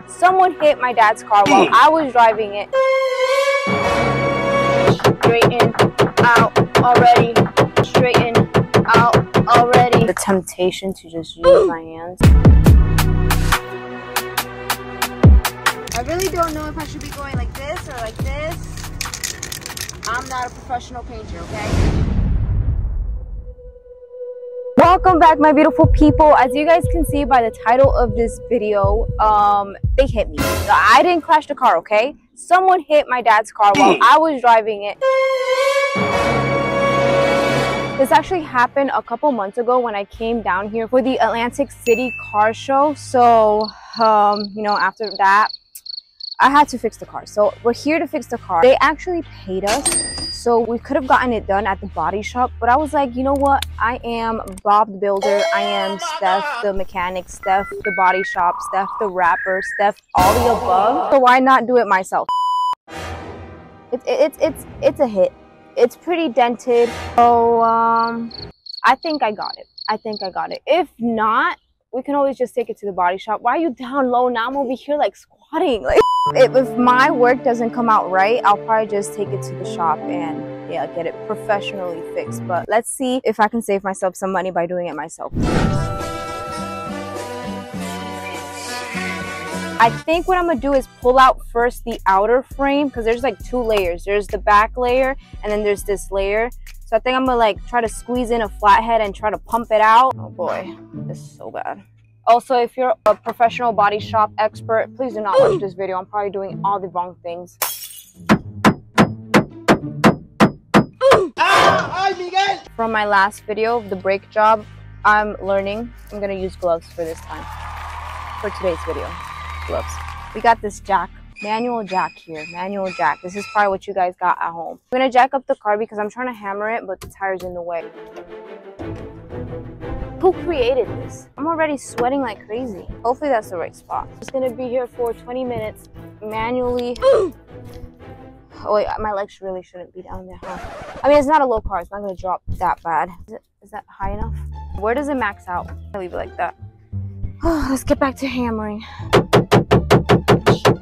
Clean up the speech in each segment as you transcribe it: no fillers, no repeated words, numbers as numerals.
Someone hit my dad's car while I was driving it. Straighten out already. Straighten out already. The temptation to just use my hands. I really don't know if I should be going like this or like this. I'm not a professional painter, okay? Welcome back, my beautiful people. As you guys can see by the title of this video, they hit me. I didn't crash the car, okay? Someone hit my dad's car while I was driving it. This actually happened a couple months ago when I came down here for the Atlantic City car show. So, you know, after that, I had to fix the car. So we're here to fix the car. They actually paid us, so we could have gotten it done at the body shop. But I was like, you know what? I am Bob the Builder. I am Steph the mechanic, Steph the body shop, Steph the rapper, Steph all the above. So why not do it myself? It's a hit. It's pretty dented. So I think I got it. I think I got it. If not, we can always just take it to the body shop. Why are you down low? Now I'm over here like squatting. Like, if my work doesn't come out right, I'll probably just take it to the shop and yeah, get it professionally fixed. But let's see if I can save myself some money by doing it myself. I think what I'm gonna do is pull out first the outer frame, because there's like two layers. There's the back layer and then there's this layer. So I think I'm gonna like try to squeeze in a flathead and try to pump it out. Oh boy, this is so bad. Also, if you're a professional body shop expert, please do not watch this video. I'm probably doing all the wrong things. From my last video, the brake job, I'm learning. I'm gonna use gloves for this time. For today's video, gloves. We got this jack. Manual jack here, manual jack. This is probably what you guys got at home. I'm gonna jack up the car because I'm trying to hammer it, but the tire's in the way. Who created this? I'm already sweating like crazy. Hopefully that's the right spot. It's gonna be here for 20 minutes, manually. Oh wait, my legs really shouldn't be down there, huh? I mean, it's not a low car, it's not gonna drop that bad. Is that high enough? Where does it max out? I'll leave it like that. Let's get back to hammering.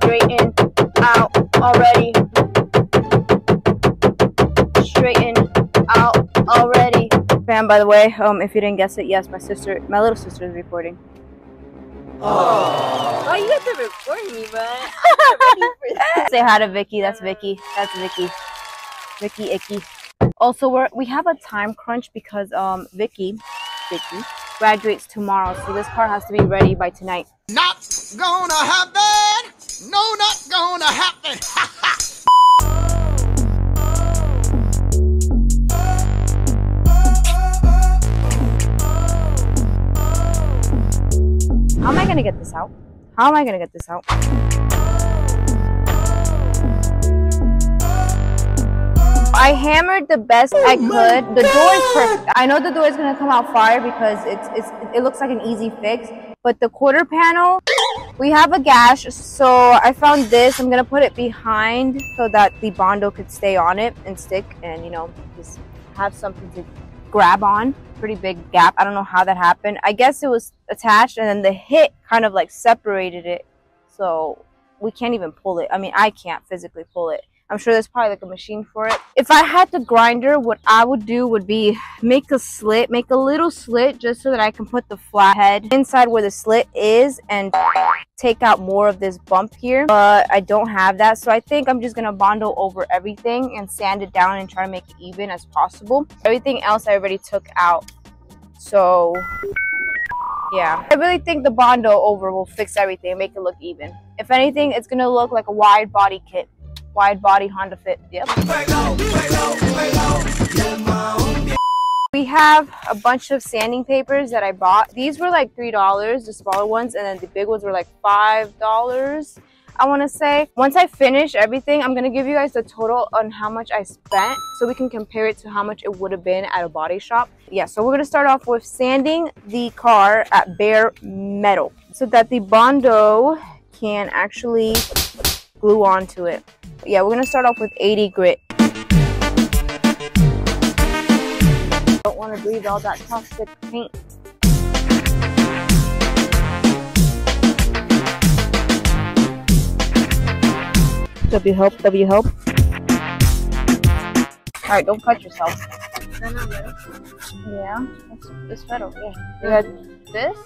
Straighten out already. Straighten out already. Fam, by the way, if you didn't guess it, yes, my little sister is recording. Oh, you got to record me, but say hi to Vicky. That's Vicky. That's Vicky. Vicky Icky. Also, we have a time crunch because Vicky graduates tomorrow, so this car has to be ready by tonight. Not gonna happen. No, not gonna happen. How am I gonna get this out? How am I gonna get this out? I hammered the best I could. The door is perfect. I know the door is gonna come out fire because it looks like an easy fix. But the quarter panel, we have a gash, so I found this. I'm gonna put it behind so that the Bondo could stay on it and stick, and you know, just have something to grab on. Pretty big gap. I don't know how that happened. I guess it was attached and then the hit kind of like separated it, so we can't even pull it. I mean, I can't physically pull it. I'm sure there's probably like a machine for it. If I had the grinder, what I would do would be make a slit, make a little slit just so that I can put the flathead inside where the slit is and take out more of this bump here. But I don't have that, so I think I'm just gonna Bondo over everything and sand it down and try to make it even as possible. Everything else I already took out, so yeah. I really think the Bondo over will fix everything and make it look even. If anything, it's gonna look like a wide body kit. Wide body Honda Fit. Yep. We have a bunch of sanding papers that I bought. These were like $3, the smaller ones, and then the big ones were like $5, I want to say. Once I finish everything, I'm gonna give you guys the total on how much I spent so we can compare it to how much it would have been at a body shop. Yeah, so we're gonna start off with sanding the car at bare metal so that the Bondo can actually glue onto it. Yeah, we're gonna start off with 80 grit. Don't want to breathe all that toxic paint. W help, W help. Alright, don't cut yourself. Yeah, that's metal, yeah. You got this,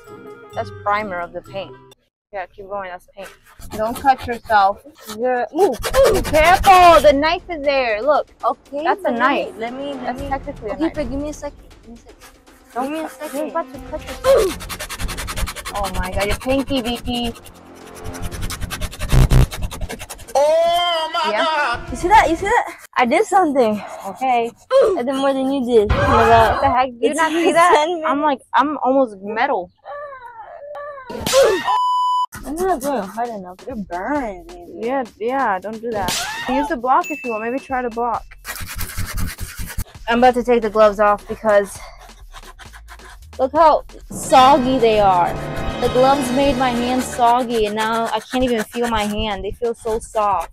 that's primer of the paint. Yeah, keep going, that's paint. Don't cut yourself. Yeah. Move. Be careful, the knife is there. Look. Okay. That's a knife. That's technically a knife. Okay, give me a second. Don't give me a second. You're about to cut yourself. Oh my god, your pinky, VP. Oh my God! You see that? You see that? I did something. Okay. I did more than you did. Oh my god. What the heck? Did you not see that? I'm almost metal. I'm not going hard enough. You're burned, baby. Yeah, don't do that. Use the block if you want. Maybe try the block. I'm about to take the gloves off because look how soggy they are. The gloves made my hands soggy and now I can't even feel my hand. They feel so soft.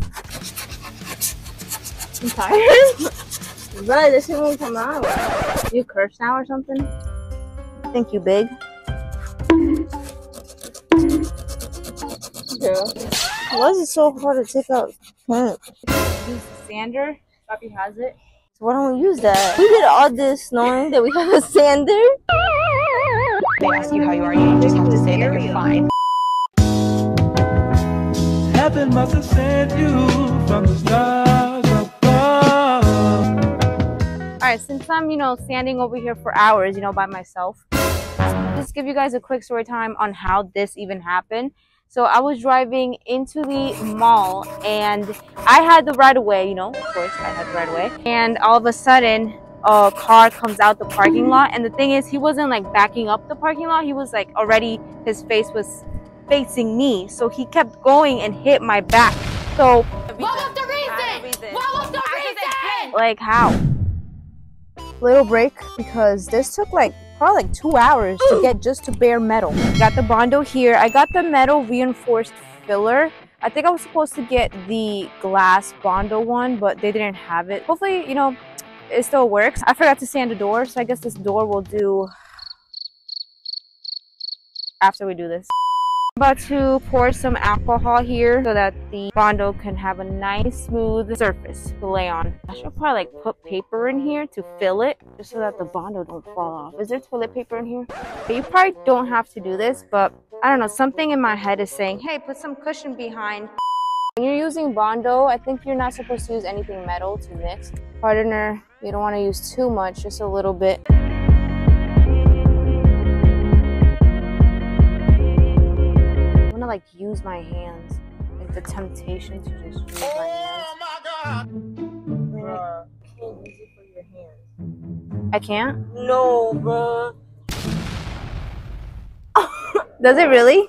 I'm tired. Bro, this shit won't come out. You curse now or something? Think you big? Girl. Why is it so hard to take out paint? Use the sander. Papi has it. So why don't we use that? We did all this knowing that we have a sander. They ask you how you are, you just have to say that you're fine. Heaven must have sent you from the stars above. Alright, since I'm, standing over here for hours, by myself, just give you guys a quick story time on how this even happened. So I was driving into the mall and I had the right of way, of course I had the right of way. And all of a sudden, a car comes out the parking lot. And the thing is, he wasn't like backing up the parking lot. He was like already, his face was facing me. So he kept going and hit my back. So, What was the reason? What was the reason? Like how? Little break because this took probably 2 hours to get just to bare metal. Got the Bondo here. I got the metal reinforced filler. I think I was supposed to get the glass Bondo one, but they didn't have it. Hopefully, it still works. I forgot to sand the door, so I guess this door will do after we do this. I'm about to pour some alcohol here so that the Bondo can have a nice smooth surface to lay on. I should probably put paper in here to fill it just so that the Bondo don't fall off. Is there toilet paper in here? You probably don't have to do this, but I don't know, something in my head is saying, hey, put some cushion behind. When you're using Bondo, I think you're not supposed to use anything metal to mix. Hardener, you don't want to use too much, just a little bit. Use my hands, the temptation to just use my hands. Oh my God! Bruh, can't use it for your hands. I can't? No, bruh. Does it really?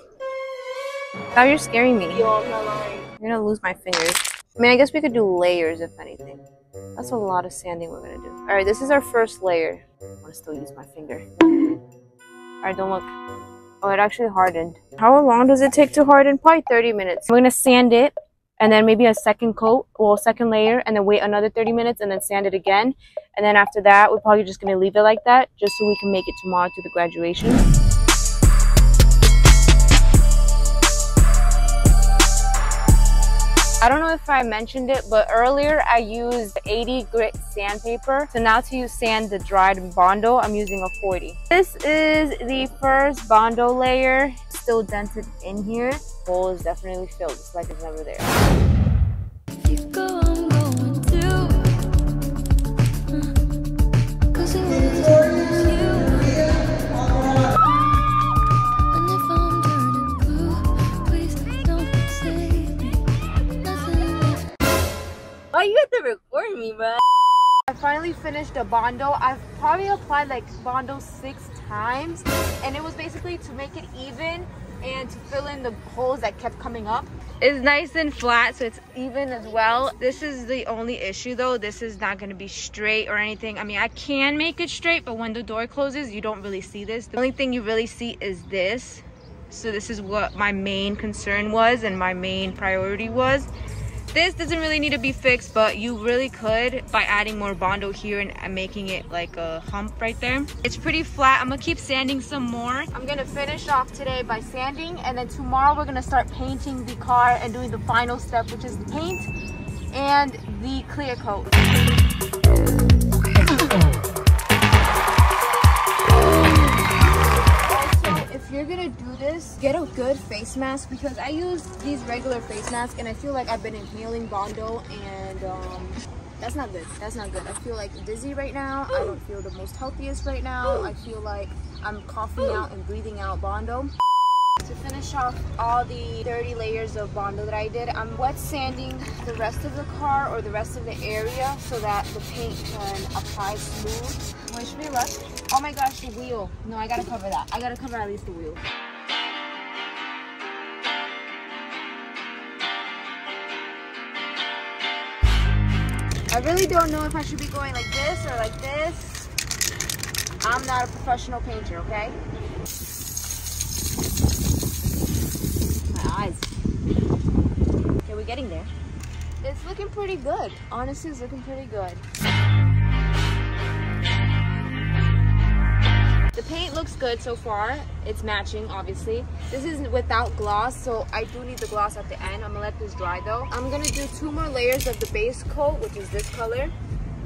Now you're scaring me. Yo, I'm not lying. You're gonna lose my fingers. I mean, I guess we could do layers if anything. That's a lot of sanding we're gonna do. Alright, this is our first layer. I wanna still use my finger. Alright, don't look. Oh, it actually hardened. How long does it take to harden? Probably 30 minutes. We're gonna sand it and then maybe a second coat, well, second layer, and then wait another 30 minutes and then sand it again. And then after that, we're probably just gonna leave it like that just so we can make it tomorrow to the graduation. I don't know if I mentioned it, but earlier I used 80 grit sandpaper. So now to use sand the dried Bondo, I'm using a 40. This is the first Bondo layer. Still dented in here. The hole is definitely filled. It's like it's never there. If you go, I'm going to. 'Cause it was you. And if I'm turning blue, please don't say nothing. Why you have to record me, bro? I finally finished the Bondo. I've probably applied Bondo 6 times, and it was basically to make it even and to fill in the holes that kept coming up. It's nice and flat, so it's even as well. This is the only issue though. This is not going to be straight or anything. I mean, I can make it straight, but when the door closes, you don't really see this. The only thing you really see is this. So this is what my main concern was and my main priority was. This doesn't really need to be fixed, but you really could by adding more Bondo here and making it like a hump right there. It's pretty flat. I'm gonna keep sanding some more. I'm gonna finish off today by sanding, and then tomorrow we're gonna start painting the car and doing the final step, which is the paint and the clear coat. If you're gonna do this, get a good face mask, because I use these regular face masks and I feel like I've been inhaling Bondo, and that's not good. That's not good. I feel like dizzy right now. I don't feel the most healthiest right now. I feel like I'm coughing out and breathing out Bondo. To finish off all the 30 layers of Bondo that I did, I'm wet sanding the rest of the car or the rest of the area so that the paint can apply smooth. Wish me luck. Oh my gosh, the wheel. No, I gotta cover that. I gotta cover at least the wheel. I really don't know if I should be going like this or like this. I'm not a professional painter, okay? My eyes. Okay, we're getting there. It's looking pretty good. Honestly, it's looking pretty good. The paint looks good so far. It's matching, obviously. This is without gloss, so I do need the gloss at the end. I'm gonna let this dry though. I'm gonna do 2 more layers of the base coat, which is this color,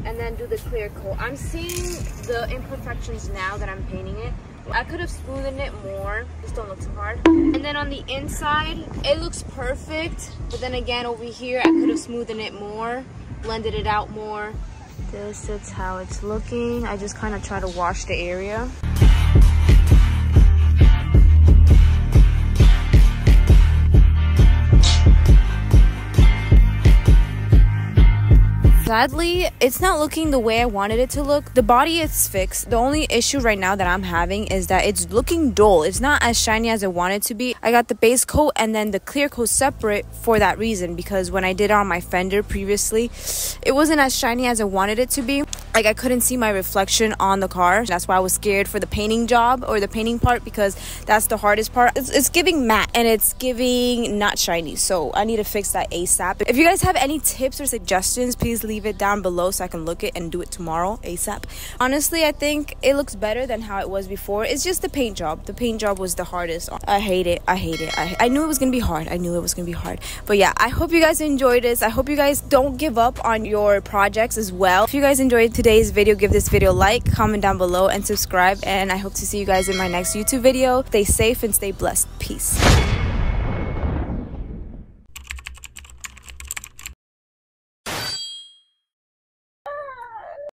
and then do the clear coat. I'm seeing the imperfections now that I'm painting it. I could have smoothened it more. Just don't look so hard. And then on the inside, it looks perfect. But then again, over here, I could have smoothened it more, blended it out more. This is how it's looking. I just kind of try to wash the area. Sadly, it's not looking the way I wanted it to look. The body is fixed. The only issue right now that I'm having is that it's looking dull. It's not as shiny as I want it to be. I got the base coat and then the clear coat separate for that reason, because when I did it on my fender previously, it wasn't as shiny as I wanted it to be. Like, I couldn't see my reflection on the car. That's why I was scared for the painting job or the painting part, because that's the hardest part. It's giving matte and it's giving not shiny, so I need to fix that ASAP. If you guys have any tips or suggestions, please leave it down below so I can look it and do it tomorrow ASAP. Honestly, I think it looks better than how it was before. It's just the paint job. The paint job was the hardest. I hate it. I hate it. I knew it was gonna be hard. I knew it was gonna be hard. But yeah, I hope you guys enjoyed this. I hope you guys don't give up on your projects as well. If you guys enjoyed today's video, give this video a like, comment down below, and subscribe. And I hope to see you guys in my next YouTube video. Stay safe and stay blessed. Peace.